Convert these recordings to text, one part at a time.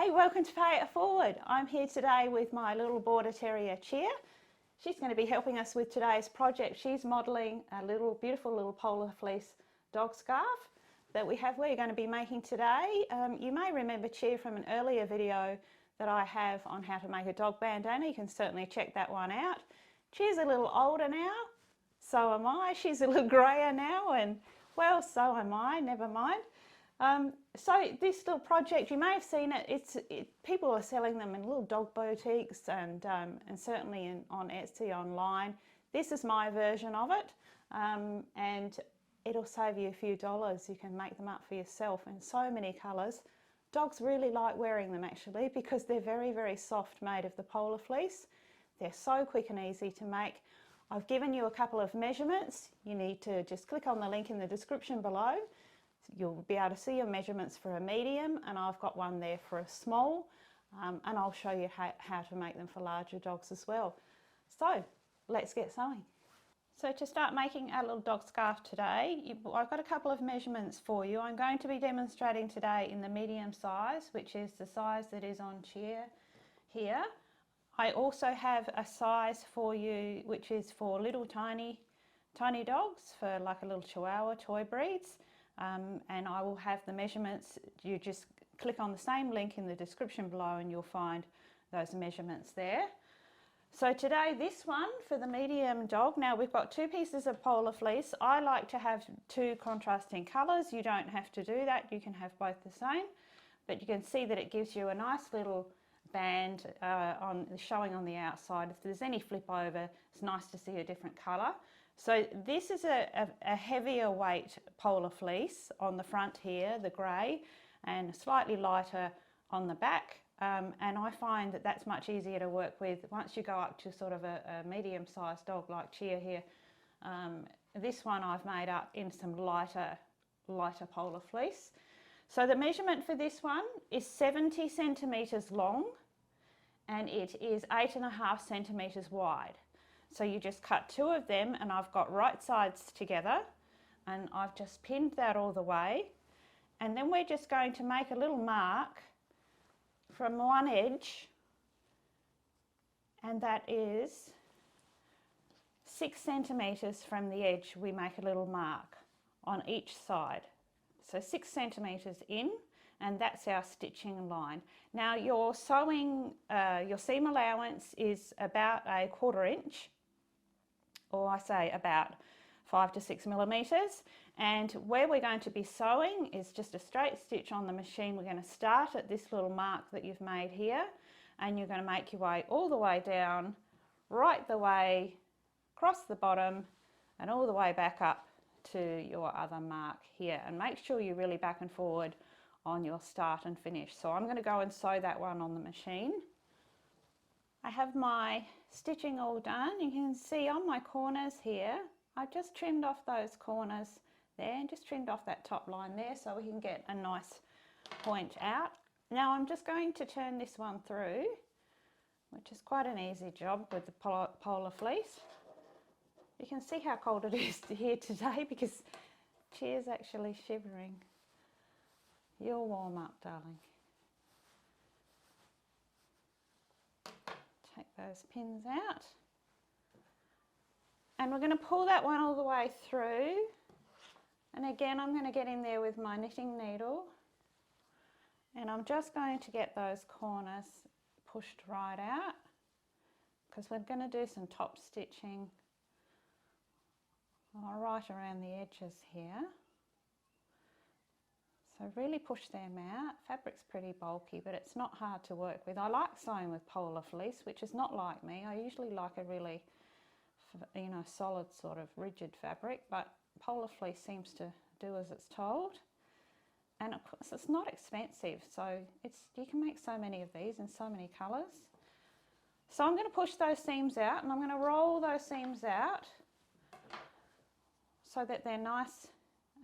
Hey, welcome to Pay It Forward. I'm here today with my little Border Terrier, Cheer. She's going to be helping us with today's project. She's modelling a beautiful little polar fleece dog scarf that we're going to be making today. You may remember Cheer from an earlier video that I have on how to make a dog bandana. You can certainly check that one out. Cheer's a little older now, so am I. She's a little greyer now, and well, so am I, never mind. So this little project, you may have seen it, people are selling them in little dog boutiques and certainly on Etsy online. This is my version of it, and it'll save you a few dollars. You can make them up for yourself in so many colours. Dogs really like wearing them actually because they're very, very soft, made of the polar fleece. They're so quick and easy to make. I've given you a couple of measurements. You need to just click on the link in the description below. You'll be able to see your measurements for a medium, and I've got one there for a small, and I'll show you how to make them for larger dogs as well. So let's get sewing. So to start making our little dog scarf today, I've got a couple of measurements for you. I'm going to be demonstrating today in the medium size, which is the size that is on Cheer here. I also have a size for you which is for little tiny dogs, for like a little Chihuahua toy breeds. And I will have the measurements. You just click on the same link in the description below and you'll find those measurements there. So today, this one for the medium dog, now we've got 2 pieces of polar fleece. I like to have 2 contrasting colours. You don't have to do that, you can have both the same, but you can see that it gives you a nice little band showing on the outside. If there's any flip over, it's nice to see a different colour. So this is a heavier weight polar fleece on the front here, the grey, and slightly lighter on the back. And I find that that's much easier to work with once you go up to sort of a medium-sized dog like Cheer here. This one I've made up in some lighter polar fleece. So the measurement for this one is 70 centimetres long, and it is 8.5 centimetres wide. So you just cut 2 of them, and I've got right sides together, and I've just pinned that all the way. And then we're just going to make a little mark from one edge, and that is 6 centimetres from the edge. We make a little mark on each side. So 6 centimetres in, and that's our stitching line. Now your sewing, your seam allowance is about a 1/4 inch, or I say about 5 to 6 millimetres, and where we're going to be sewing is just a straight stitch on the machine. We're going to start at this little mark that you've made here, and you're going to make your way all the way down, right the way across the bottom and all the way back up to your other mark here, and make sure you're really back and forward on your start and finish. So I'm going to go and sew that one on the machine. I have my stitching all done. You can see on my corners here, I've just trimmed off those corners there and just trimmed off that top line there so we can get a nice point out. Now I'm just going to turn this one through, which is quite an easy job with the polar fleece. You can see how cold it is here today because Cheer's actually shivering. You'll warm up, darling. Take those pins out, and we're going to pull that one all the way through, and again I'm going to get in there with my knitting needle, and I'm just going to get those corners pushed right out because we're going to do some top stitching right around the edges here. So really push them out. Fabric's pretty bulky, but it's not hard to work with. I like sewing with polar fleece, which is not like me. I usually like a really, solid sort of rigid fabric, but polar fleece seems to do as it's told. And of course, it's not expensive, so you can make so many of these in so many colours. So I'm going to push those seams out, and I'm going to roll those seams out so that they're nice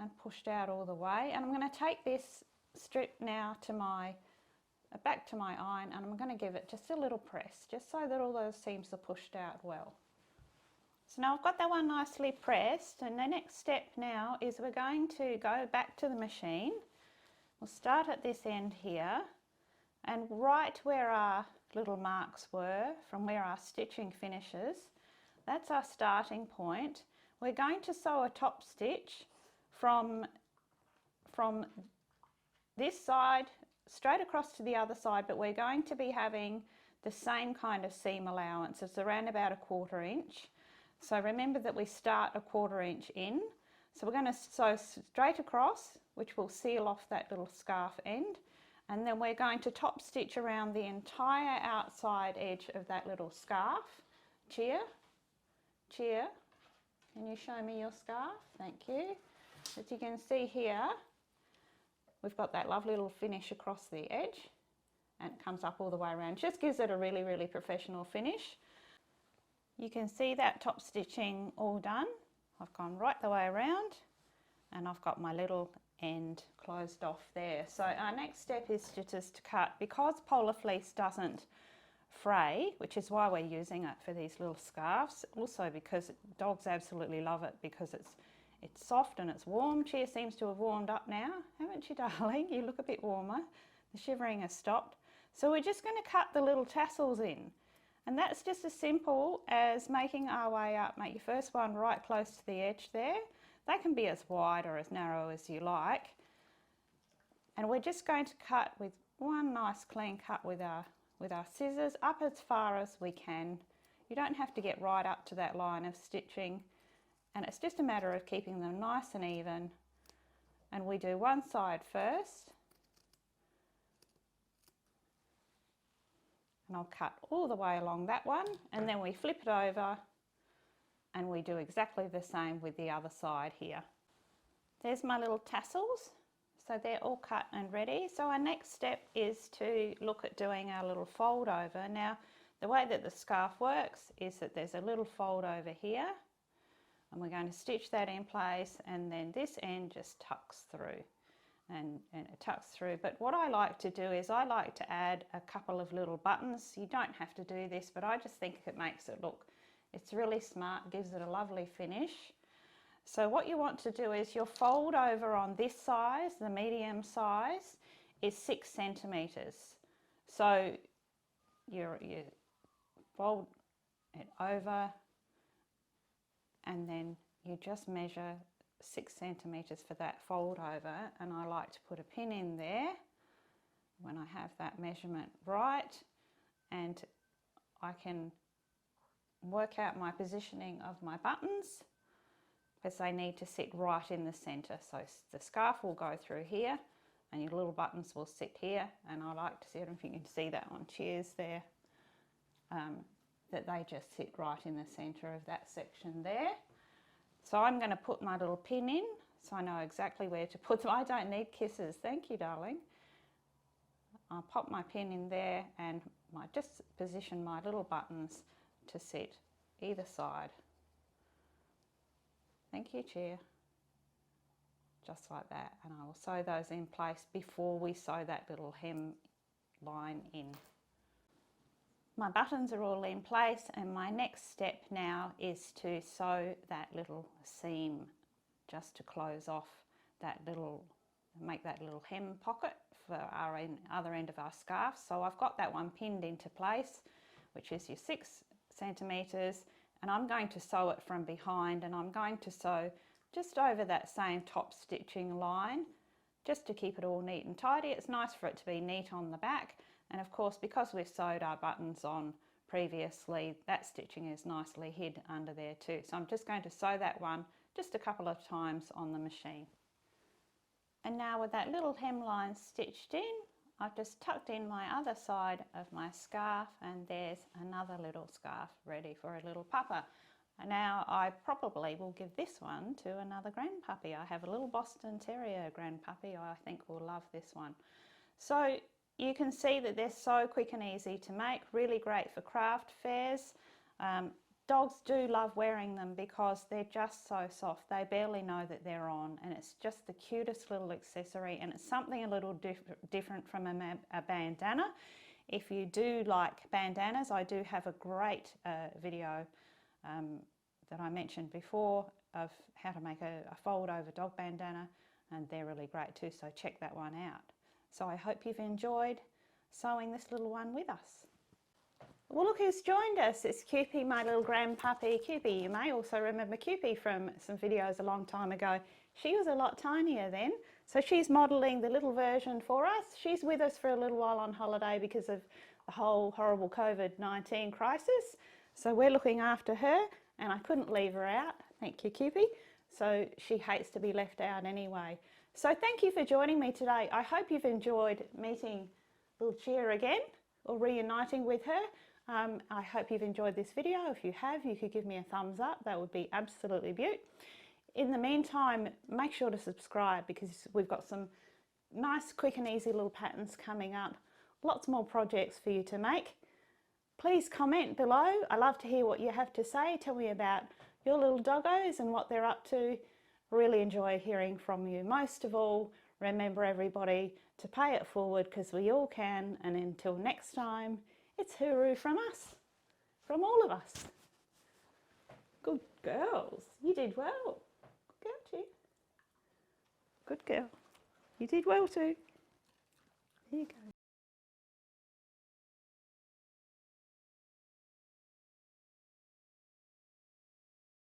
and pushed out all the way. And I'm going to take this strip now to back to my iron, and I'm going to give it just a little press, just so that all those seams are pushed out well. So now I've got that one nicely pressed, and the next step now is we're going to go back to the machine. We'll start at this end here, And right where our little marks were, from where our stitching finishes, that's our starting point. We're going to sew a top stitch from this side straight across to the other side, but we're going to be having the same kind of seam allowance. It's around about 1/4 inch. So remember that we start 1/4 inch in. So we're going to sew straight across, which will seal off that little scarf end. And then we're going to top stitch around the entire outside edge of that little scarf. Cheer, cheer. Can you show me your scarf? Thank you. As you can see here, we've got that lovely little finish across the edge and it comes up all the way around. Just gives it a really, really professional finish. You can see that top stitching all done. I've gone right the way around and I've got my little end closed off there. So our next step is just to cut. Because polar fleece doesn't fray, which is why we're using it for these little scarves, also because dogs absolutely love it because it's soft and it's warm. Cheer seems to have warmed up now, haven't you, darling? You look a bit warmer. The shivering has stopped. So we're just going to cut the little tassels in. And that's just as simple as making our way up. Make your first one right close to the edge there. They can be as wide or as narrow as you like. And we're just going to cut with one nice clean cut with our scissors up as far as we can. You don't have to get right up to that line of stitching. And it's just a matter of keeping them nice and even. And we do one side first. And I'll cut all the way along that one, and then we flip it over and we do exactly the same with the other side here. There's my little tassels, so they're all cut and ready. So our next step is to look at doing our little fold over. Now the way that the scarf works is that there's a little fold over here and we're going to stitch that in place, and then this end just tucks through. And it tucks through. But what I like to do is I like to add a couple of little buttons. You don't have to do this, but I just think it makes it look, it's really smart, gives it a lovely finish. So what you want to do is your fold over on this size, the medium size, is 6 centimetres. So you fold it over and then you just measure 6 centimetres for that fold over, and I like to put a pin in there when I have that measurement right, and I can work out my positioning of my buttons because they need to sit right in the centre. So the scarf will go through here and your little buttons will sit here, and I like to see, I don't know if you can see that on Cheers there, that they just sit right in the centre of that section there. So I'm going to put my little pin in so I know exactly where to put them. I don't need kisses, thank you, darling. I'll pop my pin in there and just position my little buttons to sit either side. Thank you, Cheer. Just like that, and I will sew those in place before we sew that little hem line in. My buttons are all in place, and my next step now is to sew that little seam just to close off that little, make that little hem pocket for our other end of our scarf. So I've got that one pinned into place, which is your 6 centimetres, and I'm going to sew it from behind, and I'm going to sew just over that same top stitching line just to keep it all neat and tidy. It's nice for it to be neat on the back. And of course, because we've sewed our buttons on previously, that stitching is nicely hid under there too. So I'm just going to sew that one just a couple of times on the machine. And now with that little hemline stitched in, I've just tucked in my other side of my scarf, and there's another little scarf ready for a little pupper. And now I probably will give this one to another grandpuppy. I have a little Boston Terrier grandpuppy. I think will love this one. So you can see that they're so quick and easy to make, really great for craft fairs. Dogs do love wearing them because they're just so soft. They barely know that they're on, and it's just the cutest little accessory, and it's something a little different from a bandana. If you do like bandanas, I do have a great video that I mentioned before of how to make a fold over dog bandana, and they're really great too, so check that one out. So I hope you've enjoyed sewing this little one with us. Well, look who's joined us. It's Cupie, my little grandpuppy Cupie. You may also remember Cupie from some videos a long time ago. She was a lot tinier then, so she's modelling the little version for us. She's with us for a little while on holiday because of the whole horrible COVID-19 crisis. So we're looking after her, and I couldn't leave her out. Thank you, Cupie. So she hates to be left out anyway. So thank you for joining me today. I hope you've enjoyed meeting little Chia again, or reuniting with her. I hope you've enjoyed this video. If you have, you could give me a thumbs up. That would be absolutely beaut. In the meantime, make sure to subscribe because we've got some nice, quick and easy little patterns coming up. Lots more projects for you to make. Please comment below. I love to hear what you have to say. Tell me about your little doggos and what they're up to. Really enjoy hearing from you. Most of all, remember everybody to pay it forward because we all can. And until next time, it's hooroo from us, from all of us. Good girls. You did well. Good girl, Chia. Good girl. You did well too. Here you go.